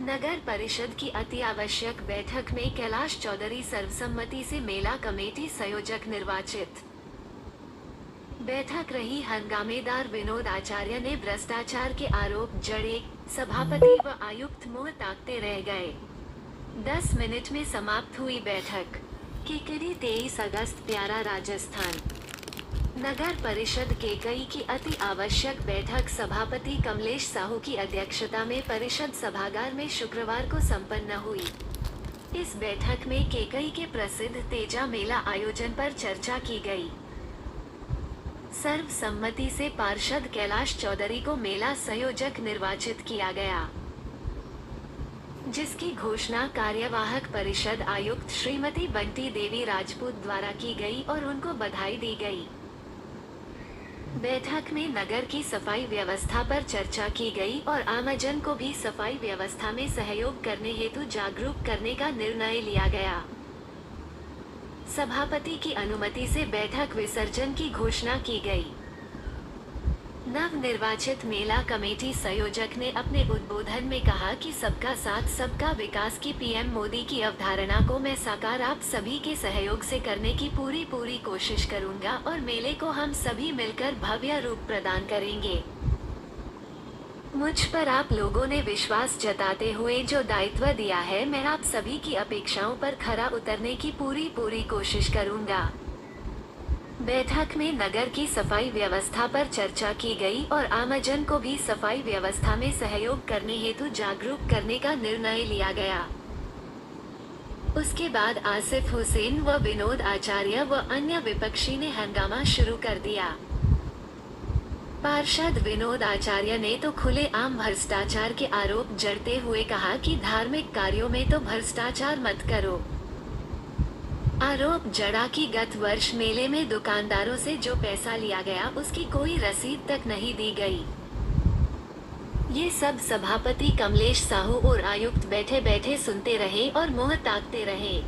नगर परिषद की अति आवश्यक बैठक में कैलाश चौधरी सर्वसम्मति से मेला कमेटी संयोजक निर्वाचित। बैठक रही हंगामेदार। विनोद आचार्य ने भ्रष्टाचार के आरोप जड़े, सभापति व आयुक्त मुंह ताकते रह गए। 10 मिनट में समाप्त हुई बैठक। केकड़ी 23 अगस्त, प्यारा राजस्थान। नगर परिषद केकई की अति आवश्यक बैठक सभापति कमलेश साहू की अध्यक्षता में परिषद सभागार में शुक्रवार को संपन्न हुई। इस बैठक में केकई के प्रसिद्ध तेजा मेला आयोजन पर चर्चा की गई। सर्वसम्मति से पार्षद कैलाश चौधरी को मेला संयोजक निर्वाचित किया गया, जिसकी घोषणा कार्यवाहक परिषद आयुक्त श्रीमती बंटी देवी राजपूत द्वारा की गई और उनको बधाई दी गई। बैठक में नगर की सफाई व्यवस्था पर चर्चा की गई और आमजन को भी सफाई व्यवस्था में सहयोग करने हेतु जागरूक करने का निर्णय लिया गया। सभापति की अनुमति से बैठक विसर्जन की घोषणा की गई। नवनिर्वाचित मेला कमेटी संयोजक ने अपने उद्बोधन में कहा कि सबका साथ सबका विकास की पीएम मोदी की अवधारणा को मैं साकार आप सभी के सहयोग से करने की पूरी कोशिश करूंगा और मेले को हम सभी मिलकर भव्य रूप प्रदान करेंगे। मुझ पर आप लोगों ने विश्वास जताते हुए जो दायित्व दिया है, मैं आप सभी की अपेक्षाओं पर खरा उतरने की पूरी कोशिश करूंगा। बैठक में नगर की सफाई व्यवस्था पर चर्चा की गई और आमजन को भी सफाई व्यवस्था में सहयोग करने हेतु जागरूक करने का निर्णय लिया गया। उसके बाद आसिफ हुसैन व विनोद आचार्य व अन्य विपक्षी ने हंगामा शुरू कर दिया। पार्षद विनोद आचार्य ने तो खुलेआम भ्रष्टाचार के आरोप जड़ते हुए कहा कि धार्मिक कार्यों में तो भ्रष्टाचार मत करो। आरोप जड़ा कि गत वर्ष मेले में दुकानदारों से जो पैसा लिया गया उसकी कोई रसीद तक नहीं दी गई। ये सब सभापति कमलेश साहू और आयुक्त बैठे सुनते रहे और मुंह ताकते रहे।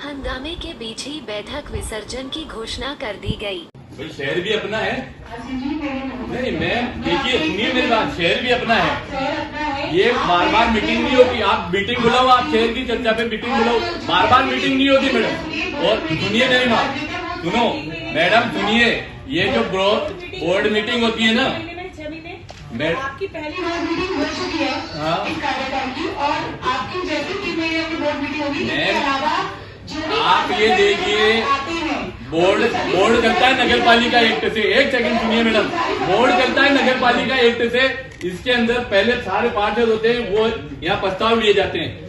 हंगामे के बीच ही बैठक विसर्जन की घोषणा कर दी गई। भाई शहर भी अपना है। नहीं मैम देखिए, सुनिए मेरी बात, शहर भी अपना है। ये बार मीटिंग नहीं होती। आप मीटिंग बुलाओ, आप शहर की चर्चा पे मीटिंग बुलाओ, बार मीटिंग नहीं होती मैडम। और सुनिए मेरी बात, सुनो मैडम, सुनिए, ये जो बोर्ड मीटिंग होती है ना, आपकी पहली बोर्ड मीटिंग हो चुकी है इस कार्यकाल की, और आपकी जैसे कि मेरी अपनी बोर्ड मीटिंग होगी। इसके अलावा आप ये देखिए, बोर्ड चलता है नगर पालिका एक्ट से। एक सेकंड सुनिए मैडम, बोर्ड चलता है नगर पालिका एक्ट से। इसके अंदर पहले सारे पार्षद होते हैं, वो यहाँ प्रस्ताव लिए जाते हैं।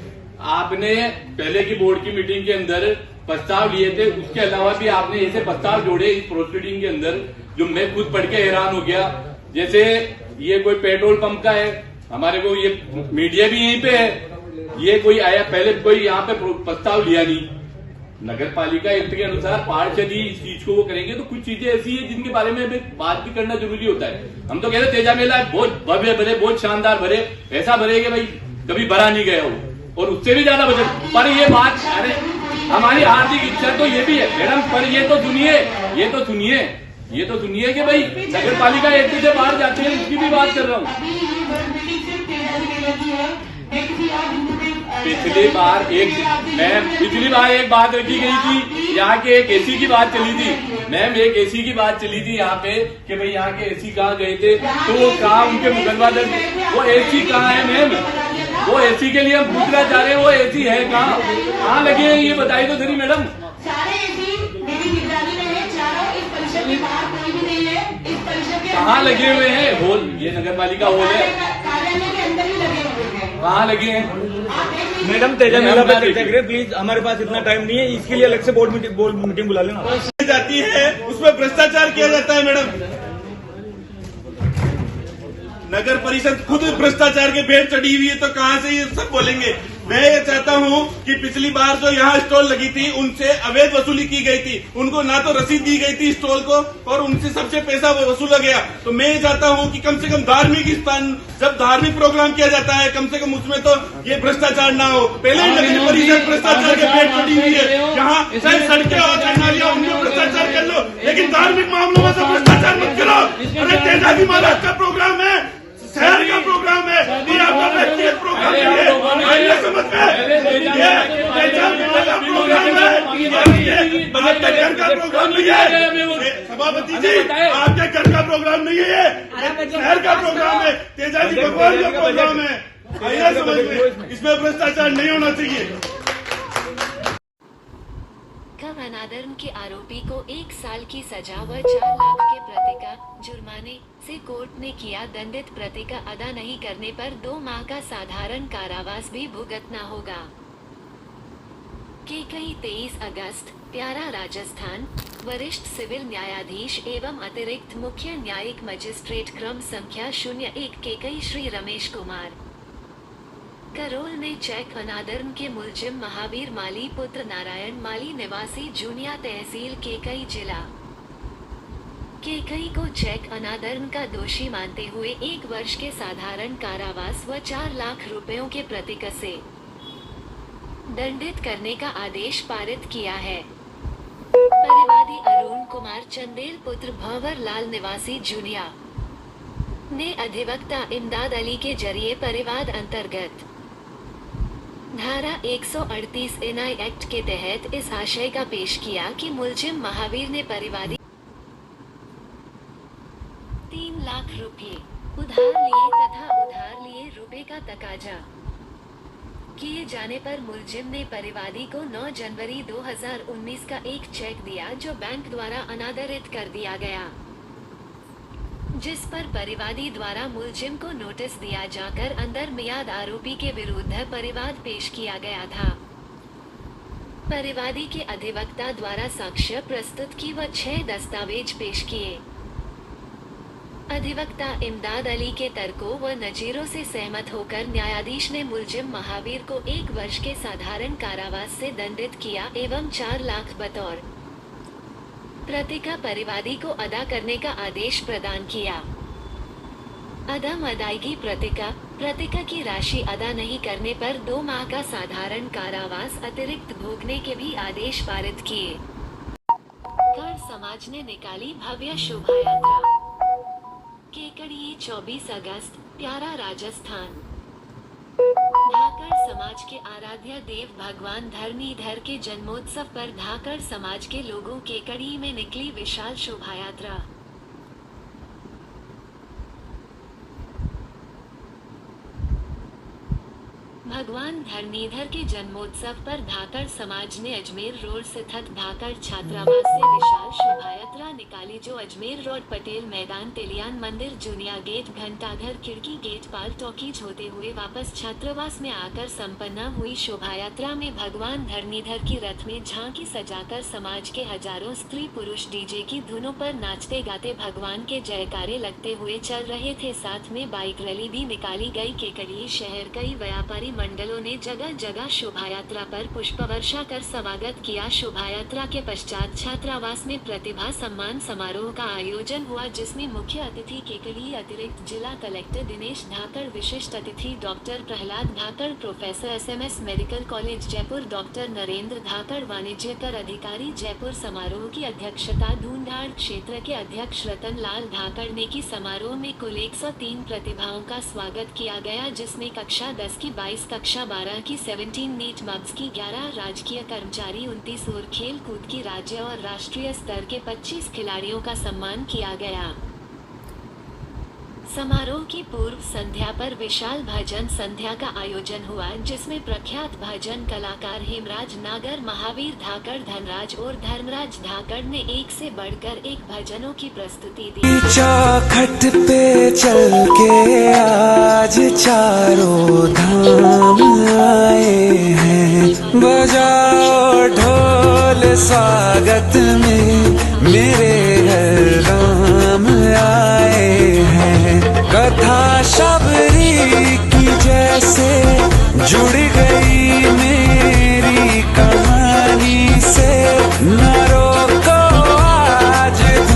आपने पहले की बोर्ड की मीटिंग के अंदर प्रस्ताव लिए थे, उसके अलावा भी आपने ऐसे प्रस्ताव जोड़े इस प्रोसीडिंग के अंदर जो मैं खुद पढ़ के हैरान हो गया। जैसे ये कोई पेट्रोल पंप का है, हमारे को ये मीडिया भी यहीं पे है, ये कोई आया पहले कोई यहाँ पे प्रस्ताव लिया नहीं। नगर पालिका एक्ट के अनुसार पार्षद ही इस चीज को वो करेंगे। तो कुछ चीजें ऐसी है जिनके बारे में हमें बात भी करना जरूरी होता है। हम तो कहते तेजा मेला है, बहुत भव्य भरे, बहुत शानदार भरे, ऐसा भरे कि भाई कभी भरा नहीं गया हो, और उससे भी ज्यादा बजट। पर ये बात, अरे हमारी आर्थिक इच्छा तो ये भी है मैडम, पर ये तो सुनिए कि भाई नगर पालिका एक्ट से बाहर जाते हैं, उसकी भी बात कर रहा हूँ। पिछली बार एक बात रखी गई थी, यहाँ के एक एसी की बात चली थी मैम, एक एसी की बात चली थी यहाँ पे कि भाई यहाँ के एसी कहाँ गए थे, तो वो कहाँ उनके मुकदमा दर्ज, वो एसी कहाँ है मैम? वो एसी के लिए हम पूछना चाह रहे हैं, वो एसी है कहाँ लगे हैं, ये बताइए तो सही मैडम। सारे एसी मेरी निगरानी में है, चारों इस परिषद के बाहर कोई भी नहीं है। इस परिषद के कहाँ लगे हुए हैं? होल, ये नगर पालिका होल है, कार्यालय के अंदर ही लगे हुए हैं। कहाँ लगे हैं मैडम? तेजा मेला पे चर्चा करें प्लीज, हमारे पास इतना टाइम नहीं है, इसके लिए अलग से बोर्ड मीटिंग बुला लेना। जाती है उसमें भ्रष्टाचार किया जाता है मैडम। नगर परिषद खुद भ्रष्टाचार के भेंट चढ़ी हुई है, तो कहां से ये सब बोलेंगे? मैं ये चाहता हूं कि पिछली बार जो यहाँ स्टॉल लगी थी उनसे अवैध वसूली की गई थी, उनको ना तो रसीद दी गई थी स्टॉल को, और उनसे सबसे पैसा वसूला गया। तो मैं ये चाहता हूं कि कम से कम धार्मिक स्थान, जब धार्मिक प्रोग्राम किया जाता है, कम से कम उसमें तो ये भ्रष्टाचार ना हो। पहले ही नगर परिषद भ्रष्टाचार के भेंट चढ़ी हुई है, यहाँ चाहे सड़कें और नालियां उनमें भ्रष्टाचार कर लो, लेकिन धार्मिक मामलों में तो भ्रष्टाचार मत करो। अरे तेजा की महाराज का प्रोग्राम है, शहर का प्रोग्राम है, ये आपका व्यक्तिगत प्रोग्राम है ये शहर का प्रोग्राम है, तेजा जी भगवान का प्रोग्राम है। आइए समझ में, इसमें भ्रष्टाचार नहीं होना चाहिए। कब अनादरण के आरोपी को 1 साल की सजा व 4 लाख के प्रतिका जुर्माने से कोर्ट ने किया दंडित। प्रतिका अदा नहीं करने पर 2 माह का साधारण कारावास भी भुगतना होगा। केकई 23 अगस्त, प्यारा राजस्थान। वरिष्ठ सिविल न्यायाधीश एवं अतिरिक्त मुख्य न्यायिक मजिस्ट्रेट क्रम संख्या 01 केकई श्री रमेश कुमार करोल ने चेक अनादरण के मुलजिम महावीर माली पुत्र नारायण माली निवासी जूनिया तहसील केकई जिला केकई को चेक अनादरण का दोषी मानते हुए 1 वर्ष के साधारण कारावास व 4 लाख रुपयों के प्रतिका से दंडित करने का आदेश पारित किया है। परिवादी अरुण कुमार चंदेल पुत्र भंवर लाल निवासी जूनिया ने अधिवक्ता इमदाद अली के जरिए परिवाद अंतर्गत धारा 138 एनआई एक्ट के तहत इस आशय का पेश किया कि मुलजिम महावीर ने परिवादी 3 लाख रुपए उधार लिए तथा उधार लिए रुपए का तकाजा किए जाने पर मुलजिम ने परिवादी को 9 जनवरी 2019 का एक चेक दिया जो बैंक द्वारा अनादरित कर दिया गया, जिस पर परिवादी द्वारा मुलजिम को नोटिस दिया जाकर अंदर मियाद आरोपी के विरुद्ध परिवाद पेश किया गया था। परिवादी के अधिवक्ता द्वारा साक्ष्य प्रस्तुत की व 6 दस्तावेज पेश किए। अधिवक्ता इमदाद अली के तर्कों व नजीरों से सहमत होकर न्यायाधीश ने मुलजिम महावीर को 1 वर्ष के साधारण कारावास से दंडित किया एवं 4 लाख बतौर प्रतिका परिवादी को अदा करने का आदेश प्रदान किया। अदम अदायगी प्रतिका की राशि अदा नहीं करने पर 2 माह का साधारण कारावास अतिरिक्त भोगने के भी आदेश पारित किए। कर समाज ने निकाली भव्य शोभा यात्रा। केकड़ी 24 अगस्त, प्यारा राजस्थान। धाकड़ समाज के आराध्य देव भगवान धरणीधर के जन्मोत्सव पर धाकड़ समाज के लोगों केकड़ी में निकली विशाल शोभा यात्रा। भगवान धरणीधर के जन्मोत्सव पर धाकड़ समाज ने अजमेर रोड स्थित धाकड़ छात्रावास से विशाल शोभायात्रा निकाली, जो अजमेर रोड पटेल मैदान तिलियान मंदिर जूनिया गेट घंटाघर खिड़की गेट पाल टॉकीज होते हुए वापस छात्रावास में आकर संपन्न हुई। शोभायात्रा में भगवान धरणीधर की रथ में झांकी सजाकर समाज के हजारों स्त्री पुरुष डीजे की धुनों पर नाचते गाते भगवान के जयकारे लगते हुए चल रहे थे। साथ में बाइक रैली भी निकाली गई। केकड़ी शहर कई व्यापारी मंडलों ने जगह जगह शोभायात्रा पर पुष्प वर्षा कर स्वागत किया। शोभायात्रा के पश्चात छात्रावास में प्रतिभा सम्मान समारोह का आयोजन हुआ, जिसमें मुख्य अतिथि केकड़ी अतिरिक्त जिला कलेक्टर दिनेश धाकड़, विशिष्ट अतिथि doctor Prahlad Dhakad, professor SMS medical college Jaipur doctor Narendra Dhakad, वाणिज्य कर अधिकारी जयपुर। समारोह की अध्यक्षता ढूंढाड़ क्षेत्र के अध्यक्ष रतन लाल धाकड़ ने की। समारोह में कुल 103 प्रतिभाओं का स्वागत किया गया, जिसमें कक्षा 10 की 22, कक्षा 12 की 17, नीट मब्स की 11, राजकीय कर्मचारी 29 और खेल कूद की राज्य और राष्ट्रीय स्तर के 25 खिलाड़ियों का सम्मान किया गया। समारोह की पूर्व संध्या पर विशाल भजन संध्या का आयोजन हुआ, जिसमें प्रख्यात भजन कलाकार हेमराज नागर, महावीर धाकड़, धनराज और धर्मराज धाकड़ ने एक से बढ़कर एक भजनों की प्रस्तुति दी। चौखट पे चल के आज चारों धाम आए हैं, बजाओ ढोल स्वागत में मेरे घर राम आए।